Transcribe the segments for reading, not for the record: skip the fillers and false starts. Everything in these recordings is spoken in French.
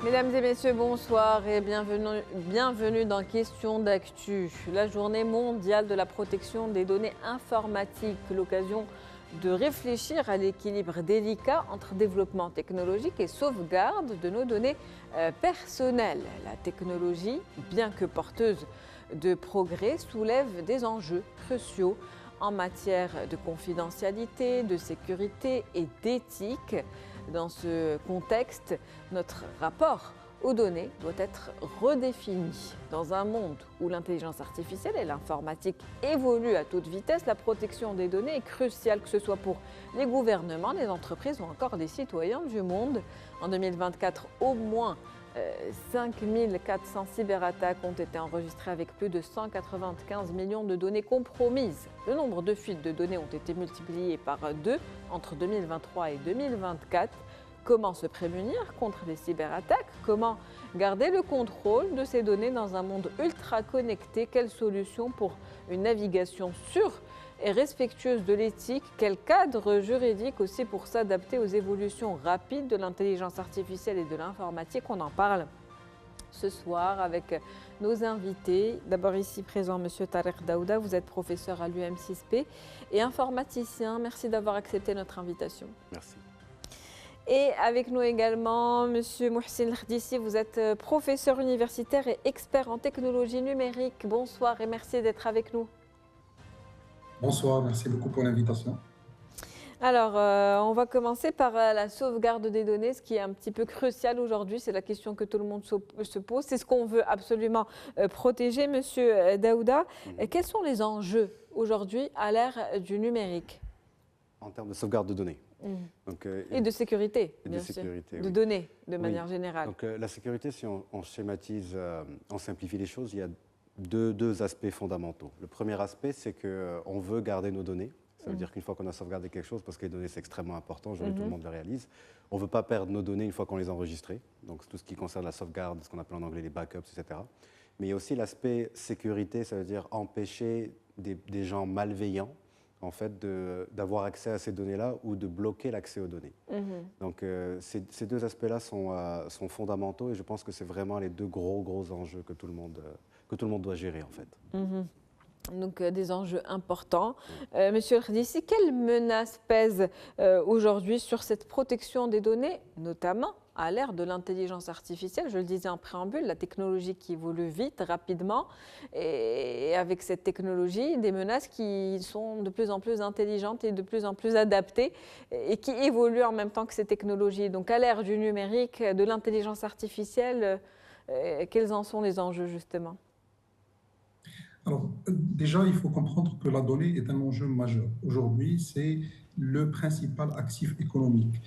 Mesdames et messieurs, bonsoir et bienvenue dans Question d'actu, la journée mondiale de la protection des données informatiques, l'occasion de réfléchir à l'équilibre délicat entre développement technologique et sauvegarde de nos données personnelles. La technologie, bien que porteuse de progrès, soulève des enjeux cruciaux en matière de confidentialité, de sécurité et d'éthique. Dans ce contexte, notre rapport aux données doit être redéfini. Dans un monde où l'intelligence artificielle et l'informatique évoluent à toute vitesse, la protection des données est cruciale, que ce soit pour les gouvernements, les entreprises ou encore les citoyens du monde. En 2024, au moins 5400 cyberattaques ont été enregistrées avec plus de 195 millions de données compromises. Le nombre de fuites de données ont été multipliés par 2 entre 2023 et 2024. Comment se prémunir contre les cyberattaques? Comment garder le contrôle de ces données dans un monde ultra connecté? Quelles solutions pour une navigation sûre et respectueuse de l'éthique? Quel cadre juridique aussi pour s'adapter aux évolutions rapides de l'intelligence artificielle et de l'informatique? On en parle ce soir avec nos invités. D'abord ici présent, Monsieur Tarek Daouda, vous êtes professeur à l'UM6P et informaticien. Merci d'avoir accepté notre invitation. Merci. Et avec nous également, Monsieur Mouhsin Lardissi, vous êtes professeur universitaire et expert en technologie numérique. Bonsoir et merci d'être avec nous. Bonsoir, merci beaucoup pour l'invitation. Alors, on va commencer par la sauvegarde des données, ce qui est un petit peu crucial aujourd'hui. C'est la question que tout le monde se pose. C'est ce qu'on veut absolument protéger, Monsieur Daouda. Quels sont les enjeux aujourd'hui à l'ère du numérique? En termes de sauvegarde de données. Donc, et de sécurité, bien sûr. De données, de manière générale. Donc, la sécurité, si on schématise, on simplifie les choses, il y a deux aspects fondamentaux. Le premier aspect, c'est qu'on veut garder nos données. Ça veut dire qu'une fois qu'on a sauvegardé quelque chose, parce que les données, c'est extrêmement important, tout le monde le réalise, on ne veut pas perdre nos données une fois qu'on les a enregistrées. Donc, tout ce qui concerne la sauvegarde, ce qu'on appelle en anglais les backups, etc. Mais il y a aussi l'aspect sécurité, ça veut dire empêcher des gens malveillants en fait, d'avoir accès à ces données-là ou de bloquer l'accès aux données. Donc, ces deux aspects-là sont fondamentaux et je pense que c'est vraiment les deux gros enjeux que tout le monde doit gérer, en fait. Donc, des enjeux importants. Monsieur Lardissi, quelles menaces pèsent aujourd'hui sur cette protection des données, notamment à l'ère de l'intelligence artificielle? Je le disais en préambule, la technologie qui évolue vite, rapidement, et avec cette technologie, des menaces qui sont de plus en plus intelligentes et de plus en plus adaptées et qui évoluent en même temps que ces technologies. Donc, à l'ère du numérique, de l'intelligence artificielle, quels en sont les enjeux, justement? Alors, déjà, il faut comprendre que la donnée est un enjeu majeur. Aujourd'hui, c'est le principal actif économique.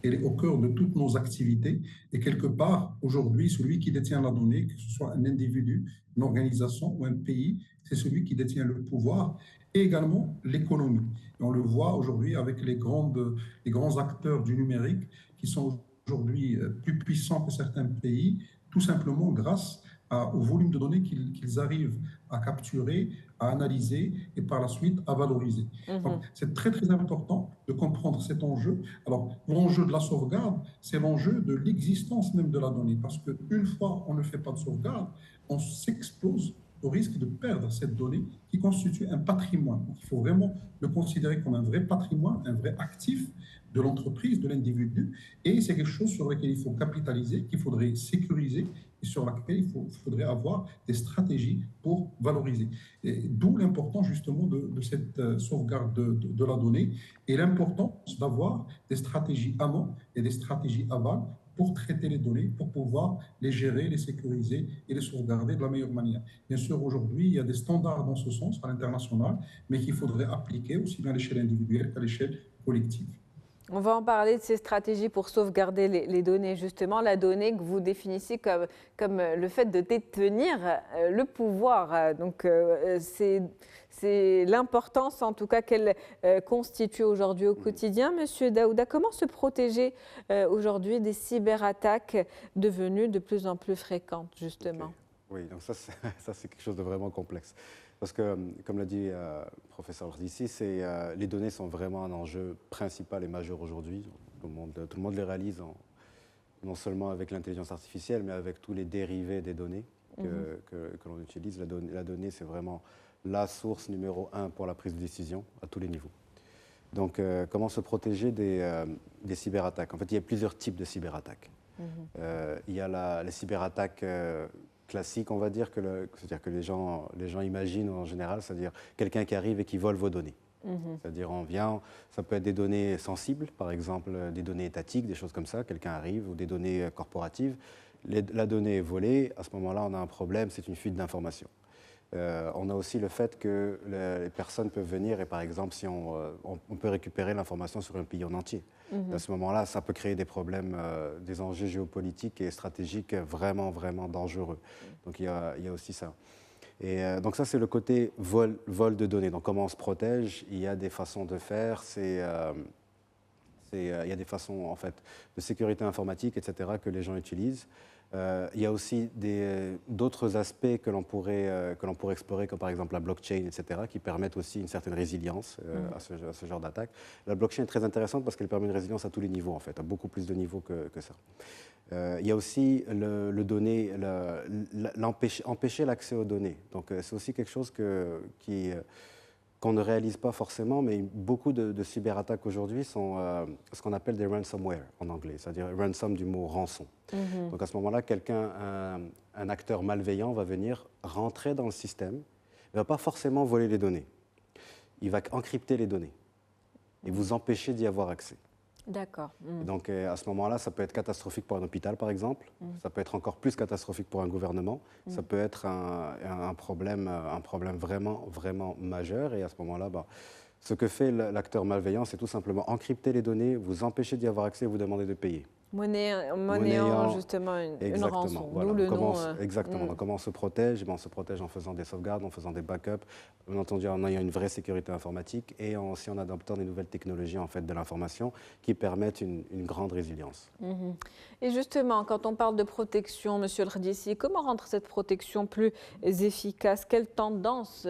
Elle est au cœur de toutes nos activités. Et quelque part, aujourd'hui, celui qui détient la donnée, que ce soit un individu, une organisation ou un pays, c'est celui qui détient le pouvoir et également l'économie. Et on le voit aujourd'hui avec les grands acteurs du numérique qui sont aujourd'hui plus puissants que certains pays, tout simplement grâce au volume de données qu'ils arrivent à capturer, à analyser et par la suite à valoriser. Donc, c'est très important de comprendre cet enjeu. Alors, l'enjeu de la sauvegarde, c'est l'enjeu de l'existence même de la donnée, parce qu'une fois on ne fait pas de sauvegarde, on s'expose au risque de perdre cette donnée qui constitue un patrimoine. Donc, il faut vraiment le considérer comme un vrai patrimoine, un vrai actif de l'entreprise, de l'individu, et c'est quelque chose sur lequel il faut capitaliser, qu'il faudrait sécuriser et sur laquelle il faudrait avoir des stratégies pour valoriser. D'où l'importance justement de cette sauvegarde de la donnée et l'importance d'avoir des stratégies amont et des stratégies aval pour traiter les données, pour pouvoir les gérer, les sécuriser et les sauvegarder de la meilleure manière. Bien sûr, aujourd'hui, il y a des standards dans ce sens à l'international, mais qu'il faudrait appliquer aussi bien à l'échelle individuelle qu'à l'échelle collective. On va en parler de ces stratégies pour sauvegarder les données, justement, la donnée que vous définissez comme le fait de détenir le pouvoir. Donc, c'est l'importance, en tout cas, qu'elle constitue aujourd'hui au quotidien. Monsieur Daouda, comment se protéger aujourd'hui des cyberattaques devenues de plus en plus fréquentes, justement? Oui, donc ça c'est quelque chose de vraiment complexe. Parce que, comme l'a dit le professeur Lardissi, les données sont vraiment un enjeu principal et majeur aujourd'hui. Tout le monde les réalise non seulement avec l'intelligence artificielle, mais avec tous les dérivés des données que l'on utilise. La donnée, c'est vraiment la source numéro 1 pour la prise de décision à tous les niveaux. Donc, comment se protéger des cyberattaques? En fait, il y a plusieurs types de cyberattaques. Il y a les cyberattaques classiques, on va dire, c'est-à-dire que les gens imaginent en général, c'est-à-dire quelqu'un qui arrive et qui vole vos données. C'est-à-dire ça peut être des données sensibles, par exemple des données étatiques, des choses comme ça, quelqu'un arrive, ou des données corporatives. La donnée est volée, à ce moment-là, on a un problème, c'est une fuite d'informations. On a aussi le fait que les personnes peuvent venir et, par exemple, si on peut récupérer l'information sur un pays en entier. À ce moment-là, ça peut créer des problèmes, des enjeux géopolitiques et stratégiques vraiment, vraiment dangereux. Donc, il y a aussi ça. Et donc ça, c'est le côté vol de données. Donc comment on se protège? Il y a des façons de faire. Il y a des façons en fait, de sécurité informatique, etc., que les gens utilisent. Il y a aussi d'autres aspects que l'on pourrait explorer, comme par exemple la blockchain, etc., qui permettent aussi une certaine résilience à ce genre d'attaque. La blockchain est très intéressante parce qu'elle permet une résilience à tous les niveaux, en fait, à beaucoup plus de niveaux que ça. Il y a aussi empêcher l'accès aux données. Donc c'est aussi quelque chose qu'on ne réalise pas forcément, mais beaucoup de cyberattaques aujourd'hui sont ce qu'on appelle des ransomware en anglais, c'est-à-dire ransom du mot rançon. Donc à ce moment-là, un acteur malveillant va venir rentrer dans le système, il ne va pas forcément voler les données, il va encrypter les données et vous empêcher d'y avoir accès. D'accord. Donc à ce moment-là, ça peut être catastrophique pour un hôpital, par exemple. Ça peut être encore plus catastrophique pour un gouvernement. Ça peut être un problème vraiment, vraiment majeur. Et à ce moment-là, ce que fait l'acteur malveillant, c'est tout simplement encrypter les données, vous empêcher d'y avoir accès, vous demander de payer. Monnayant justement une rançon. Voilà. D'où le nom. Exactement. Donc, comment on se protège? On se protège en faisant des sauvegardes, en faisant des backups, bien entendu en ayant une vraie sécurité informatique et aussi en adoptant des nouvelles technologies en fait, de l'information qui permettent une grande résilience. Et justement, quand on parle de protection, Monsieur El Khdissi, comment rendre cette protection plus efficace? Quelles tendances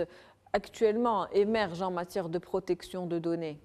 actuellement émergent en matière de protection de données?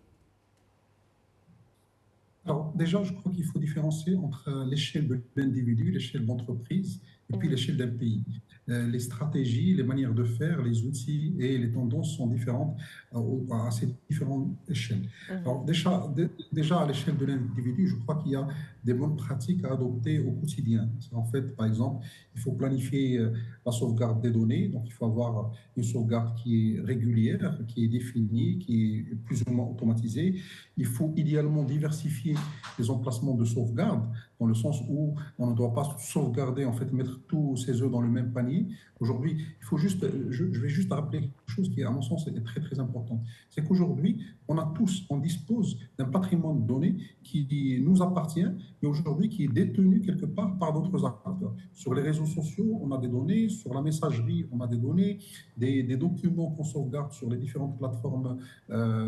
Alors, déjà, je crois qu'il faut différencier entre l'échelle de l'individu, l'échelle d'entreprise, et puis l'échelle d'un pays. Les stratégies, les manières de faire, les outils et les tendances sont différentes à ces différentes échelles. Alors, déjà à l'échelle de l'individu, je crois qu'il y a des bonnes pratiques à adopter au quotidien. En fait, par exemple, il faut planifier la sauvegarde des données. Donc, il faut avoir une sauvegarde qui est régulière, qui est définie, qui est plus ou moins automatisée. Il faut idéalement diversifier les emplacements de sauvegarde, dans le sens où on ne doit pas sauvegarder, en fait, mettre tous ses œufs dans le même panier. Aujourd'hui, il faut juste, je vais juste rappeler quelque chose qui, à mon sens, est très, très important. C'est qu'aujourd'hui, on dispose d'un patrimoine de données qui nous appartient, mais aujourd'hui qui est détenu quelque part par d'autres acteurs. Sur les réseaux sociaux, on a des données, sur la messagerie, on a des données, des documents qu'on sauvegarde sur les différentes plateformes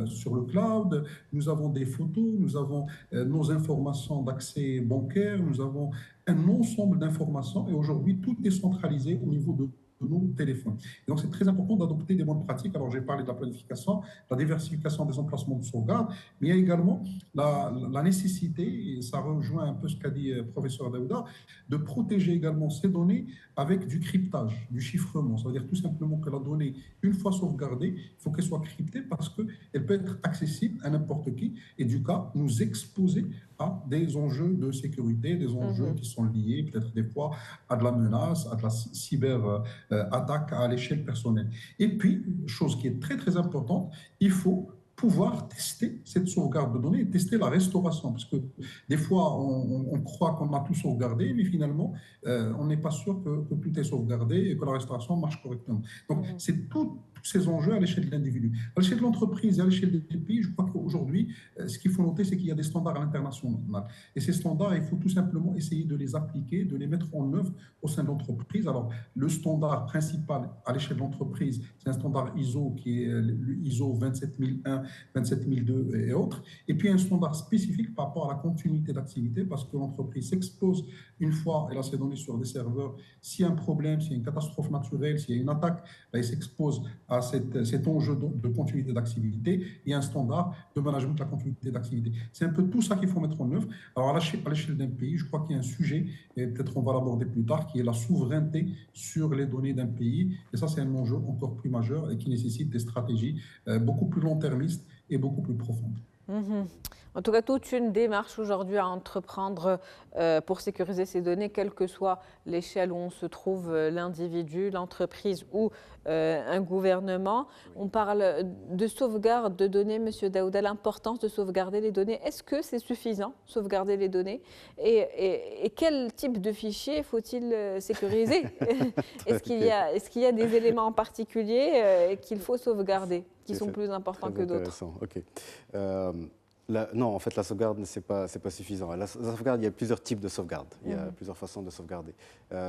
sur le cloud, nous avons des photos, nous avons nos informations d'accès bancaire, nous avons un ensemble d'informations et aujourd'hui tout est centralisé au niveau de nos téléphones. Et donc c'est très important d'adopter des bonnes pratiques. Alors j'ai parlé de la planification, la diversification des emplacements de sauvegarde, mais il y a également la nécessité, et ça rejoint un peu ce qu'a dit le professeur Daouda, de protéger également ces données avec du cryptage, du chiffrement. Ça veut dire tout simplement que la donnée, une fois sauvegardée, il faut qu'elle soit cryptée parce qu'elle peut être accessible à n'importe qui et du cas nous exposer à des enjeux de sécurité, des enjeux qui sont liés peut-être des fois à de la menace, à de la cyber-attaque à l'échelle personnelle. Et puis, chose qui est très très importante, il faut pouvoir tester cette sauvegarde de données et tester la restauration. Parce que des fois, on croit qu'on a tout sauvegardé, mais finalement, on n'est pas sûr que tout est sauvegardé et que la restauration marche correctement. Donc, c'est tous ces enjeux à l'échelle de l'individu. À l'échelle de l'entreprise et à l'échelle des pays, je crois qu'aujourd'hui, ce qu'il faut noter, c'est qu'il y a des standards à l'international. Et ces standards, il faut tout simplement essayer de les appliquer, de les mettre en œuvre au sein de l'entreprise. Alors, le standard principal à l'échelle de l'entreprise, c'est un standard ISO qui est l'ISO 27001, 27002 et autres. Et puis, un standard spécifique par rapport à la continuité d'activité, parce que l'entreprise s'expose une fois, elle a ses données sur des serveurs. S'il y a un problème, s'il y a une catastrophe naturelle, s'il y a une attaque, elle s'expose à cet enjeu de continuité d'activité et un standard de management de la continuité d'activité. C'est un peu tout ça qu'il faut mettre en œuvre. Alors, à l'échelle d'un pays, je crois qu'il y a un sujet, et peut-être on va l'aborder plus tard, qui est la souveraineté sur les données d'un pays. Et ça, c'est un enjeu encore plus majeur et qui nécessite des stratégies beaucoup plus long-termistes et beaucoup plus profondes. Mhm. En tout cas, toute une démarche aujourd'hui à entreprendre pour sécuriser ces données, quelle que soit l'échelle où on se trouve, l'individu, l'entreprise ou un gouvernement. On parle de sauvegarde de données, Monsieur Daouda, l'importance de sauvegarder les données. Est-ce que c'est suffisant, sauvegarder les données et quel type de fichiers faut-il sécuriser? Est-ce qu'il y a des éléments en particulier qu'il faut sauvegarder, qui sont plus importants que d'autres? Ok. Non, en fait, la sauvegarde, ce n'est pas suffisant. La sauvegarde, il y a plusieurs types de sauvegarde. Il y a plusieurs façons de sauvegarder.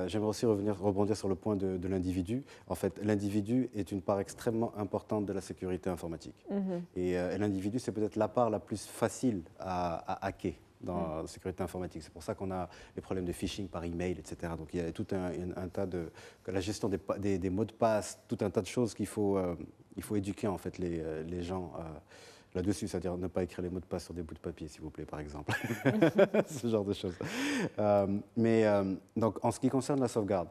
J'aimerais aussi rebondir sur le point de l'individu. En fait, l'individu est une part extrêmement importante de la sécurité informatique. Et l'individu, c'est peut-être la part la plus facile à hacker dans la sécurité informatique. C'est pour ça qu'on a les problèmes de phishing par email, etc. Donc il y a tout un tas de... La gestion des mots de passe, tout un tas de choses qu'il faut éduquer en fait les gens là-dessus, c'est-à-dire ne pas écrire les mots de passe sur des bouts de papier, s'il vous plaît, par exemple. Ce genre de choses. Donc, en ce qui concerne la sauvegarde,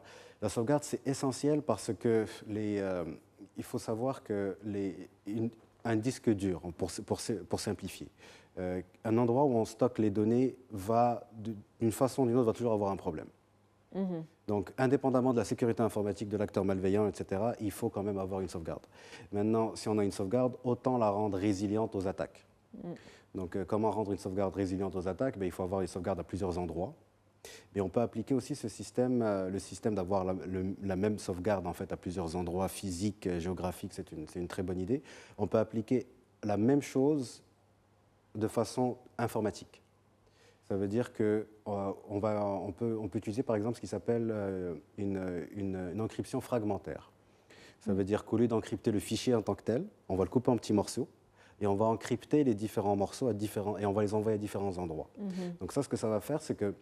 c'est essentiel parce que il faut savoir que un disque dur, pour simplifier, un endroit où on stocke les données va, d'une façon ou d'une autre, va toujours avoir un problème. Donc, indépendamment de la sécurité informatique de l'acteur malveillant, etc., il faut quand même avoir une sauvegarde. Maintenant, si on a une sauvegarde, autant la rendre résiliente aux attaques. Donc, comment rendre une sauvegarde résiliente aux attaques? Il faut avoir une sauvegarde à plusieurs endroits. Mais on peut appliquer aussi ce système, le système d'avoir la même sauvegarde en fait, à plusieurs endroits physiques, géographiques, c'est une très bonne idée. On peut appliquer la même chose de façon informatique. Ça veut dire qu'on peut utiliser par exemple ce qui s'appelle une encryption fragmentaire. Ça veut dire qu'au lieu d'encrypter le fichier en tant que tel, on va le couper en petits morceaux et on va encrypter les différents morceaux et on va les envoyer à différents endroits. Donc ça, ce que ça va faire, c'est que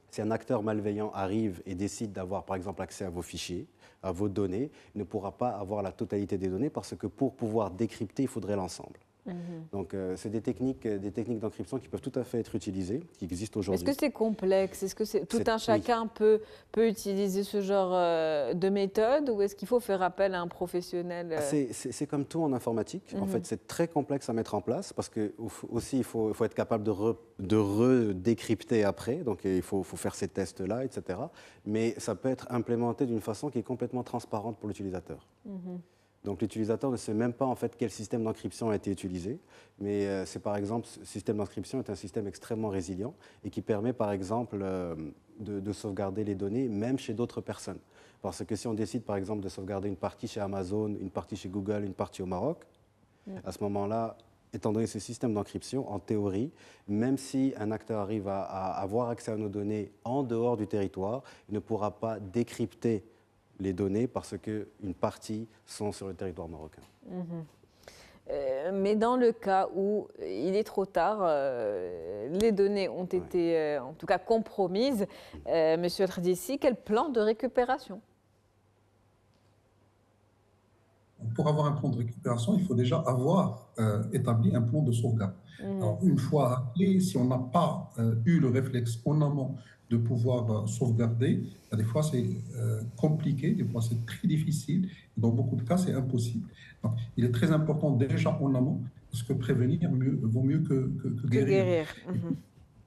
si un acteur malveillant arrive et décide d'avoir par exemple accès à vos fichiers, à vos données, il ne pourra pas avoir la totalité des données parce que pour pouvoir décrypter, il faudrait l'ensemble. Donc, c'est des techniques d'encryption qui peuvent tout à fait être utilisées, qui existent aujourd'hui. Est-ce que c'est complexe? Est-ce que tout un chacun peut utiliser ce genre de méthode ou est-ce qu'il faut faire appel à un professionnel? C'est comme tout en informatique. En fait, c'est très complexe à mettre en place parce que aussi il faut être capable de redécrypter après. Donc, il faut faire ces tests-là, etc. Mais ça peut être implémenté d'une façon qui est complètement transparente pour l'utilisateur. Donc l'utilisateur ne sait même pas en fait quel système d'encryption a été utilisé, mais c'est par exemple, ce système d'encryption est un système extrêmement résilient et qui permet par exemple de sauvegarder les données même chez d'autres personnes. Parce que si on décide par exemple de sauvegarder une partie chez Amazon, une partie chez Google, une partie au Maroc, à ce moment-là, étant donné ce système d'encryption, en théorie, même si un acteur arrive à avoir accès à nos données en dehors du territoire, il ne pourra pas décrypter les données parce qu'une partie sont sur le territoire marocain. Mais dans le cas où il est trop tard, les données ont été en tout cas compromises, Monsieur Al-Khdissi, quel plan de récupération? Pour avoir un plan de récupération, il faut déjà avoir établi un plan de sauvegarde. Alors, une fois appelé, si on n'a pas eu le réflexe en amont de pouvoir sauvegarder, des fois c'est compliqué, des fois c'est très difficile, dans beaucoup de cas c'est impossible. Donc, il est très important déjà en amont, parce que prévenir vaut mieux que guérir.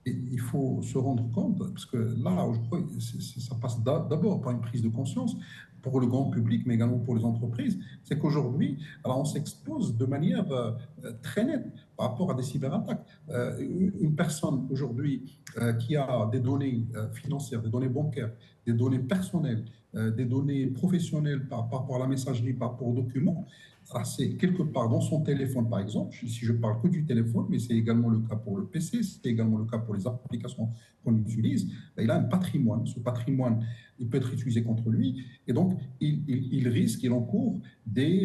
Et il faut se rendre compte, parce que là, je crois que ça passe d'abord par une prise de conscience pour le grand public, mais également pour les entreprises, c'est qu'aujourd'hui, on s'expose de manière très nette par rapport à des cyberattaques. Une personne aujourd'hui qui a des données financières, des données bancaires, des données personnelles, des données professionnelles par rapport à la messagerie, par rapport aux documents, c'est quelque part dans son téléphone, par exemple, si je parle que du téléphone, mais c'est également le cas pour le PC, c'est également le cas pour les applications qu'on utilise, il a un patrimoine. Ce patrimoine, il peut être utilisé contre lui, et donc il risque, il encourt des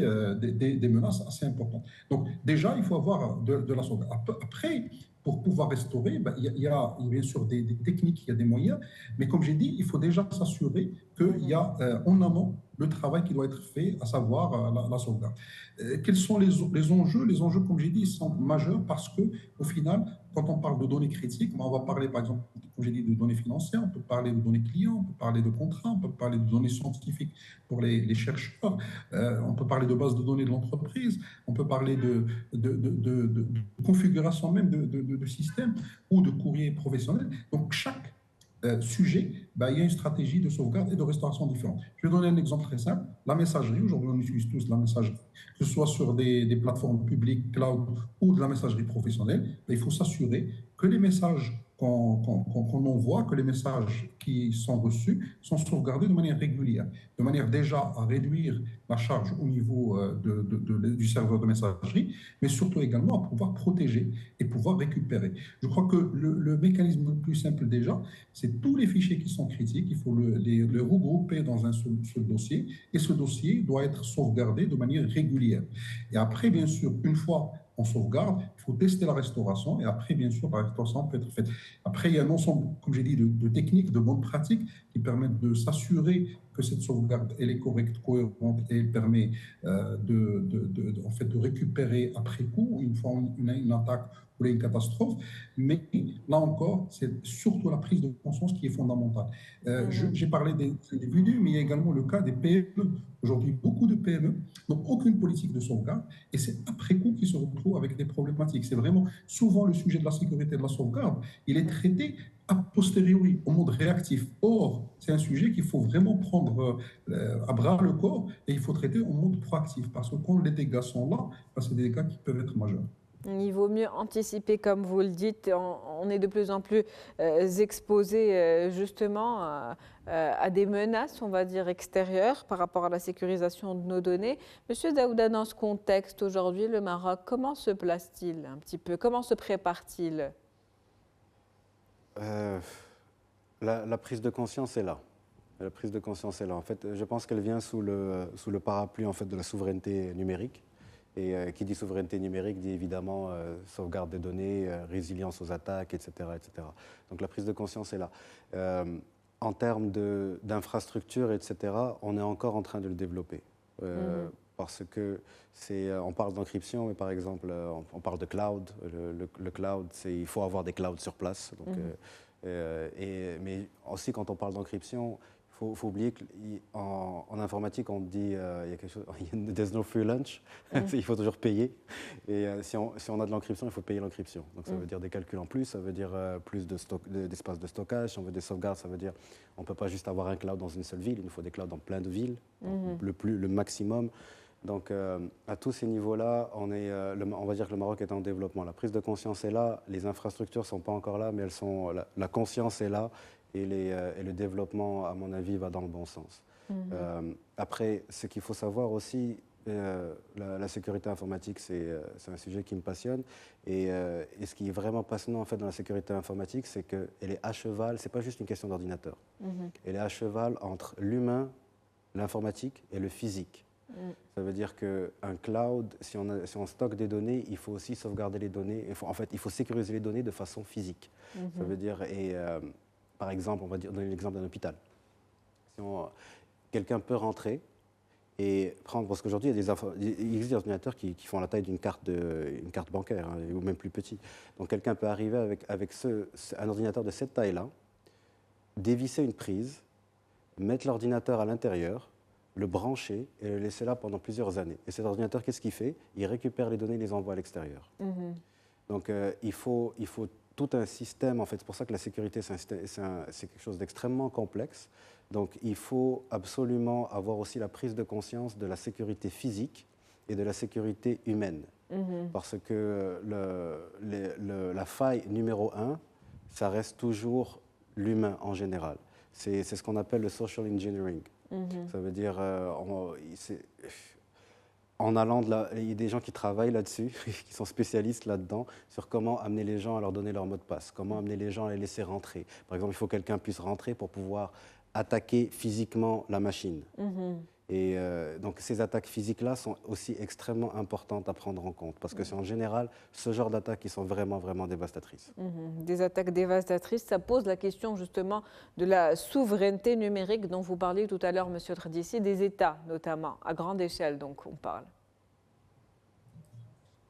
menaces assez importantes. Donc déjà, il faut avoir de la sauvegarde. Après, pour pouvoir restaurer, il y a bien sûr des techniques, il y a des moyens, mais comme j'ai dit, il faut déjà s'assurer qu'il y a en amont le travail qui doit être fait, à savoir la sauvegarde. Quels sont les enjeux? Les enjeux, comme j'ai dit, sont majeurs parce que, au final, quand on parle de données critiques, on va parler, par exemple, comme j'ai dit, de données financières, on peut parler de données clients, on peut parler de contrats, on peut parler de données scientifiques pour les chercheurs, on peut parler de bases de données de l'entreprise, on peut parler de configuration même de systèmes ou de courrier professionnel. Donc, chaque sujet, ben, il y a une stratégie de sauvegarde et de restauration différente. Je vais donner un exemple très simple. La messagerie, aujourd'hui, on utilise tous la messagerie, que ce soit sur des plateformes publiques, cloud ou de la messagerie professionnelle. Ben, il faut s'assurer que les messages qu'on envoie, que les messages qui sont reçus sont sauvegardés de manière régulière, de manière déjà à réduire la charge au niveau du serveur de messagerie, mais surtout également à pouvoir protéger et pouvoir récupérer. Je crois que le mécanisme le plus simple déjà, c'est tous les fichiers qui sont critiques, il faut les regrouper dans un seul dossier, et ce dossier doit être sauvegardé de manière régulière. Et après, bien sûr, une fois on sauvegarde, il faut tester la restauration, et après, bien sûr, la restauration peut être faite. Après, il y a un ensemble, comme j'ai dit, de techniques, de bonnes pratiques qui permettent de s'assurer que cette sauvegarde elle est correcte, cohérente, et elle permet en fait, de récupérer après coup, une fois une attaque ou une catastrophe. Mais là encore, c'est surtout la prise de conscience qui est fondamentale. J'ai parlé des individus, mais il y a également le cas des PME. Aujourd'hui, beaucoup de PME n'ont aucune politique de sauvegarde et c'est après coup qu'ils se retrouvent avec des problématiques. C'est vraiment souvent le sujet de la sécurité et de la sauvegarde. Il est traité a posteriori, au mode réactif. Or, c'est un sujet qu'il faut vraiment prendre à bras le corps et il faut traiter en mode proactif parce que quand les dégâts sont là, c'est des dégâts qui peuvent être majeurs. Il vaut mieux anticiper, comme vous le dites. On est de plus en plus exposé justement à des menaces, on va dire, extérieures par rapport à la sécurisation de nos données. Monsieur Daouda, dans ce contexte aujourd'hui, le Maroc, comment se place-t-il un petit peu? Comment se prépare-t-il? La prise de conscience est là. La prise de conscience est là. En fait, je pense qu'elle vient sous le parapluie en fait, de la souveraineté numérique. Et qui dit souveraineté numérique dit évidemment sauvegarde des données, résilience aux attaques, etc., etc. Donc la prise de conscience est là. En termes d'infrastructures, etc., on est encore en train de le développer. Parce que on parle d'encryption, mais par exemple, on parle de cloud. Le cloud, il faut avoir des clouds sur place. Donc, mais aussi, quand on parle d'encryption, il faut oublier qu'en informatique, on dit il y a quelque chose, there's no free lunch, il faut toujours payer. Et si on a de l'encryption, il faut payer l'encryption. Donc ça veut dire des calculs en plus, ça veut dire plus d'espace de stockage. Si on veut des sauvegardes, ça veut dire on ne peut pas juste avoir un cloud dans une seule ville, il nous faut des clouds dans plein de villes, le maximum. Donc à tous ces niveaux-là, on va dire que le Maroc est en développement. La prise de conscience est là, les infrastructures ne sont pas encore là, mais la conscience est là. Et le développement, à mon avis, va dans le bon sens. Après, ce qu'il faut savoir aussi, la sécurité informatique, c'est un sujet qui me passionne. Et ce qui est vraiment passionnant en fait, dans la sécurité informatique, c'est qu'elle est à cheval, ce n'est pas juste une question d'ordinateur. Elle est à cheval entre l'humain, l'informatique et le physique. Ça veut dire qu'un cloud, si on stocke des données, il faut aussi sauvegarder les données. Il faut sécuriser les données de façon physique. Ça veut dire... par exemple, on va donner l'exemple d'un hôpital. Quelqu'un peut rentrer et prendre, parce qu'aujourd'hui, il existe des ordinateurs qui font la taille d'une carte bancaire, hein, ou même plus petit. Donc quelqu'un peut arriver avec un ordinateur de cette taille-là, dévisser une prise, mettre l'ordinateur à l'intérieur, le brancher et le laisser là pendant plusieurs années. Et cet ordinateur, qu'est-ce qu'il fait? Il récupère les données et les envoie à l'extérieur. Donc il faut tout un système, en fait, c'est pour ça que la sécurité, c'est quelque chose d'extrêmement complexe. Donc il faut absolument avoir aussi la prise de conscience de la sécurité physique et de la sécurité humaine. Parce que la faille numéro 1, ça reste toujours l'humain en général. C'est ce qu'on appelle le social engineering. Ça veut dire, en allant il y a des gens qui travaillent là-dessus, qui sont spécialistes là-dedans, sur comment amener les gens à leur donner leur mot de passe, comment amener les gens à les laisser rentrer. Par exemple, il faut que quelqu'un puisse rentrer pour pouvoir attaquer physiquement la machine. Et donc ces attaques physiques-là sont aussi extrêmement importantes à prendre en compte parce que c'est en général ce genre d'attaques qui sont vraiment, vraiment dévastatrices. Des attaques dévastatrices, ça pose la question justement de la souveraineté numérique dont vous parliez tout à l'heure, Monsieur Tradissi, des États notamment, à grande échelle donc on parle.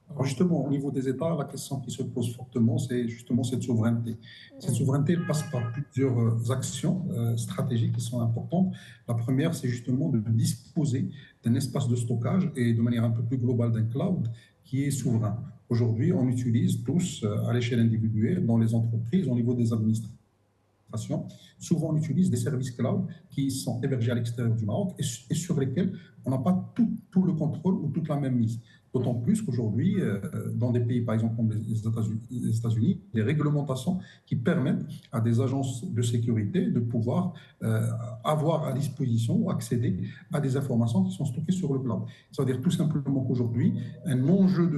Alors justement, au niveau des États, la question qui se pose fortement, c'est justement cette souveraineté. Cette souveraineté elle passe par plusieurs actions stratégiques qui sont importantes. La première, c'est justement de disposer d'un espace de stockage et de manière un peu plus globale d'un cloud qui est souverain. Aujourd'hui, on utilise tous à l'échelle individuelle, dans les entreprises, au niveau des administrations. Souvent, on utilise des services cloud qui sont hébergés à l'extérieur du Maroc et sur lesquels on n'a pas tout le contrôle ou toute la même mise. D'autant plus qu'aujourd'hui, dans des pays, par exemple, comme les États-Unis, des réglementations qui permettent à des agences de sécurité de pouvoir avoir à disposition ou accéder à des informations qui sont stockées sur le cloud. Ça veut dire tout simplement qu'aujourd'hui, un enjeu de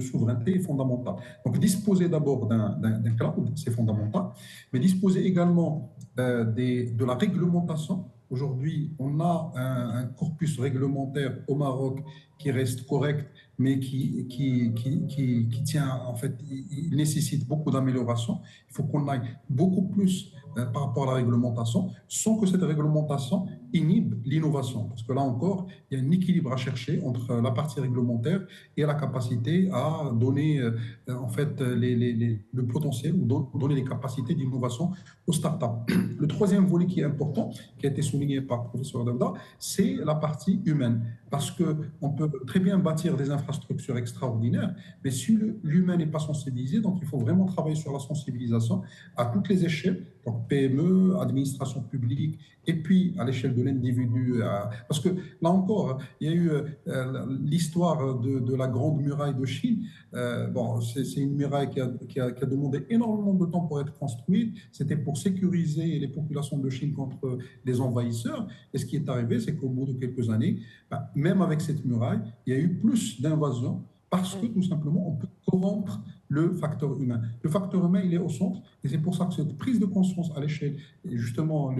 souveraineté est fondamental. Donc, disposer d'abord d'un cloud, c'est fondamental, mais disposer également de la réglementation. Aujourd'hui, on a un corpus réglementaire au Maroc qui reste correct, mais qui tient, en fait, il nécessite beaucoup d'amélioration. Il faut qu'on aille beaucoup plus par rapport à la réglementation, sans que cette réglementation inhibe l'innovation. Parce que là encore, il y a un équilibre à chercher entre la partie réglementaire et la capacité à donner en fait, le potentiel ou donner les capacités d'innovation aux startups. Le troisième volet qui est important, qui a été souligné par le professeur Daouda, c'est la partie humaine. Parce qu'on peut très bien bâtir des infrastructures extraordinaires, mais si l'humain n'est pas sensibilisé, donc il faut vraiment travailler sur la sensibilisation à toutes les échelles, donc PME, administration publique, et puis à l'échelle de l'individu. Parce que là encore, il y a eu l'histoire de la Grande Muraille de Chine. Bon, c'est une muraille qui a demandé énormément de temps pour être construite. C'était pour sécuriser les populations de Chine contre les envahisseurs. Et ce qui est arrivé, c'est qu'au bout de quelques années, même avec cette muraille, il y a eu plus d'invasions parce que tout simplement, on peut corrompre le facteur humain. Le facteur humain, il est au centre, et c'est pour ça que cette prise de conscience à l'échelle, et justement,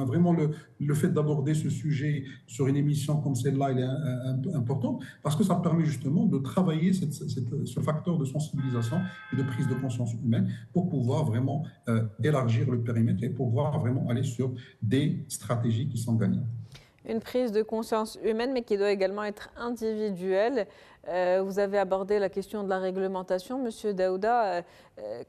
vraiment le fait d'aborder ce sujet sur une émission comme celle-là, il est important, parce que ça permet justement de travailler ce facteur de sensibilisation et de prise de conscience humaine pour pouvoir vraiment élargir le périmètre et pouvoir vraiment aller sur des stratégies qui sont gagnantes. Une prise de conscience humaine, mais qui doit également être individuelle. Vous avez abordé la question de la réglementation, Monsieur Daouda.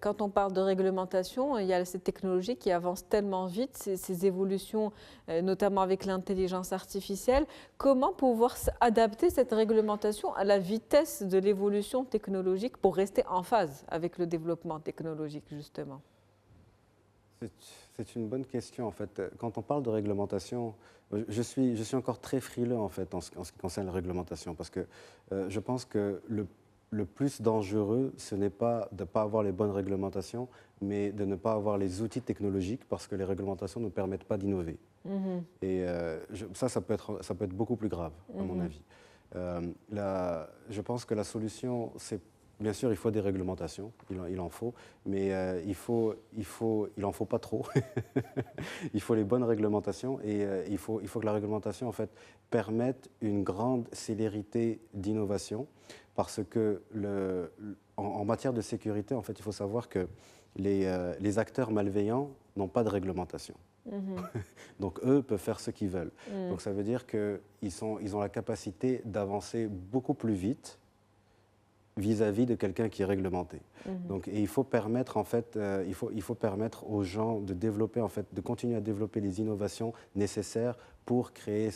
Quand on parle de réglementation, il y a ces technologies qui avancent tellement vite, ces évolutions, notamment avec l'intelligence artificielle. Comment pouvoir adapter cette réglementation à la vitesse de l'évolution technologique pour rester en phase avec le développement technologique, justement ? C'est une bonne question, en fait. Quand on parle de réglementation, je suis encore très frileux, en fait, en ce qui concerne la réglementation, parce que je pense que le plus dangereux, ce n'est pas de ne pas avoir les bonnes réglementations, mais de ne pas avoir les outils technologiques, parce que les réglementations ne permettent pas d'innover. Et ça peut être beaucoup plus grave, à mon avis. Je pense que la solution, c'est... Bien sûr, il faut des réglementations, il en faut, mais il en faut pas trop. Il faut les bonnes réglementations et il faut que la réglementation en fait permette une grande célérité d'innovation, parce que en matière de sécurité, en fait, il faut savoir que les acteurs malveillants n'ont pas de réglementation. Donc eux peuvent faire ce qu'ils veulent. Donc ça veut dire qu'ils ont la capacité d'avancer beaucoup plus vite vis-à-vis de quelqu'un qui est réglementé. Donc, et il faut permettre en fait, il faut permettre aux gens de développer en fait, de continuer à développer les innovations nécessaires pour créer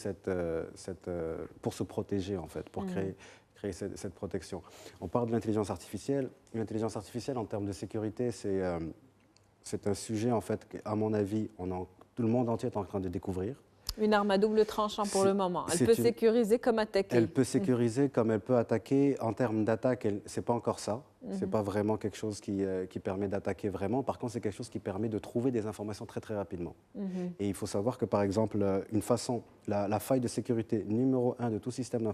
pour se protéger en fait, pour créer cette protection. On parle de l'intelligence artificielle. L'intelligence artificielle en termes de sécurité, c'est un sujet en fait, à mon avis, tout le monde entier est en train de découvrir. Une arme à double tranchant pour le moment. Elle peut sécuriser comme attaquer. Elle peut sécuriser comme elle peut attaquer. En termes d'attaque, ce n'est pas encore ça. Ce n'est pas vraiment quelque chose qui permet d'attaquer vraiment. Par contre, c'est quelque chose qui permet de trouver des informations très, très rapidement. Et il faut savoir que, par exemple, la faille de sécurité numéro 1 de tout système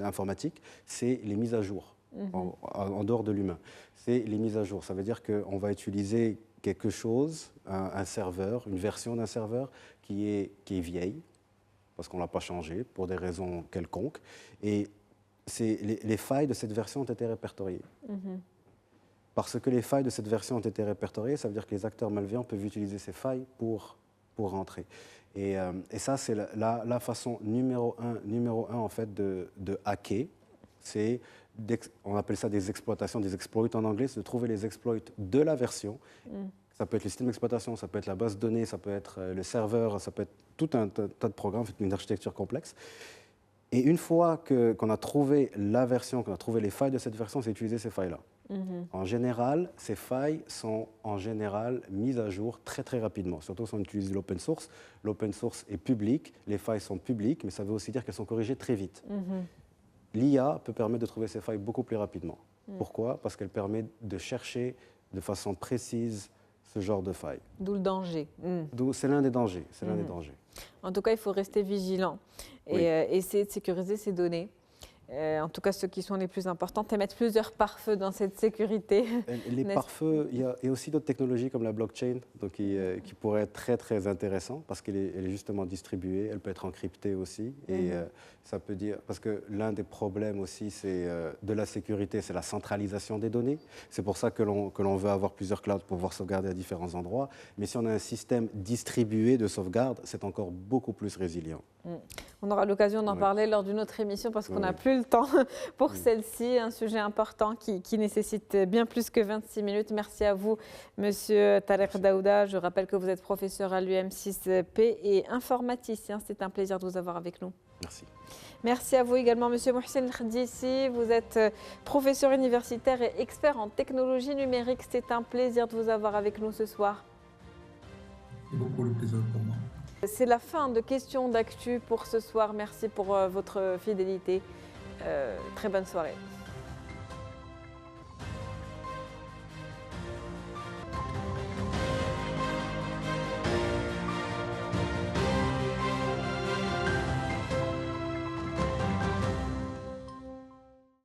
informatique, c'est les mises à jour, en dehors de l'humain. C'est les mises à jour. Ça veut dire qu'on va utiliser quelque chose, un serveur, une version d'un serveur qui est vieille, parce qu'on ne l'a pas changé pour des raisons quelconques. Et les failles de cette version ont été répertoriées. Parce que les failles de cette version ont été répertoriées, ça veut dire que les acteurs malveillants peuvent utiliser ces failles pour rentrer. Et ça, c'est la façon numéro un en fait, de hacker. On appelle ça des exploitations, des exploits en anglais, c'est de trouver les exploits de la version. Ça peut être le système d'exploitation, ça peut être la base de données, ça peut être le serveur, ça peut être tout un tas de programmes, une architecture complexe. Et une fois qu'on a trouvé la version, qu'on a trouvé les failles de cette version, c'est utiliser ces failles-là. En général, ces failles sont en général mises à jour très très rapidement, surtout si on utilise l'open source. L'open source est public, les failles sont publiques, mais ça veut aussi dire qu'elles sont corrigées très vite. L'IA peut permettre de trouver ces failles beaucoup plus rapidement. Pourquoi? Parce qu'elle permet de chercher de façon précise ce genre de failles. D'où le danger. C'est l'un des dangers. L'un des dangers. En tout cas, il faut rester vigilant et essayer de sécuriser ces données. En tout cas, ceux qui sont les plus importantes, et mettre plusieurs pare-feux dans cette sécurité. Les pare-feux, il y a aussi d'autres technologies comme la blockchain donc qui pourraient être très très intéressantes parce qu'elle est justement distribuée, elle peut être encryptée aussi. Et ça peut dire, parce que l'un des problèmes aussi de la sécurité, c'est la centralisation des données. C'est pour ça que l'on veut avoir plusieurs clouds pour pouvoir sauvegarder à différents endroits. Mais si on a un système distribué de sauvegarde, c'est encore beaucoup plus résilient. On aura l'occasion d'en parler lors d'une autre émission parce qu'on n'a plus le temps pour celle-ci, un sujet important qui nécessite bien plus que 26 minutes. Merci à vous, Monsieur Tarek Daouda. Je rappelle que vous êtes professeur à l'UM6P et informaticien. C'est un plaisir de vous avoir avec nous. Merci. Merci à vous également, Monsieur Mohsen Khdissi. Vous êtes professeur universitaire et expert en technologie numérique. C'est un plaisir de vous avoir avec nous ce soir. C'est beaucoup le plaisir pour moi. C'est la fin de Questions d'actu pour ce soir. Merci pour votre fidélité. Très bonne soirée.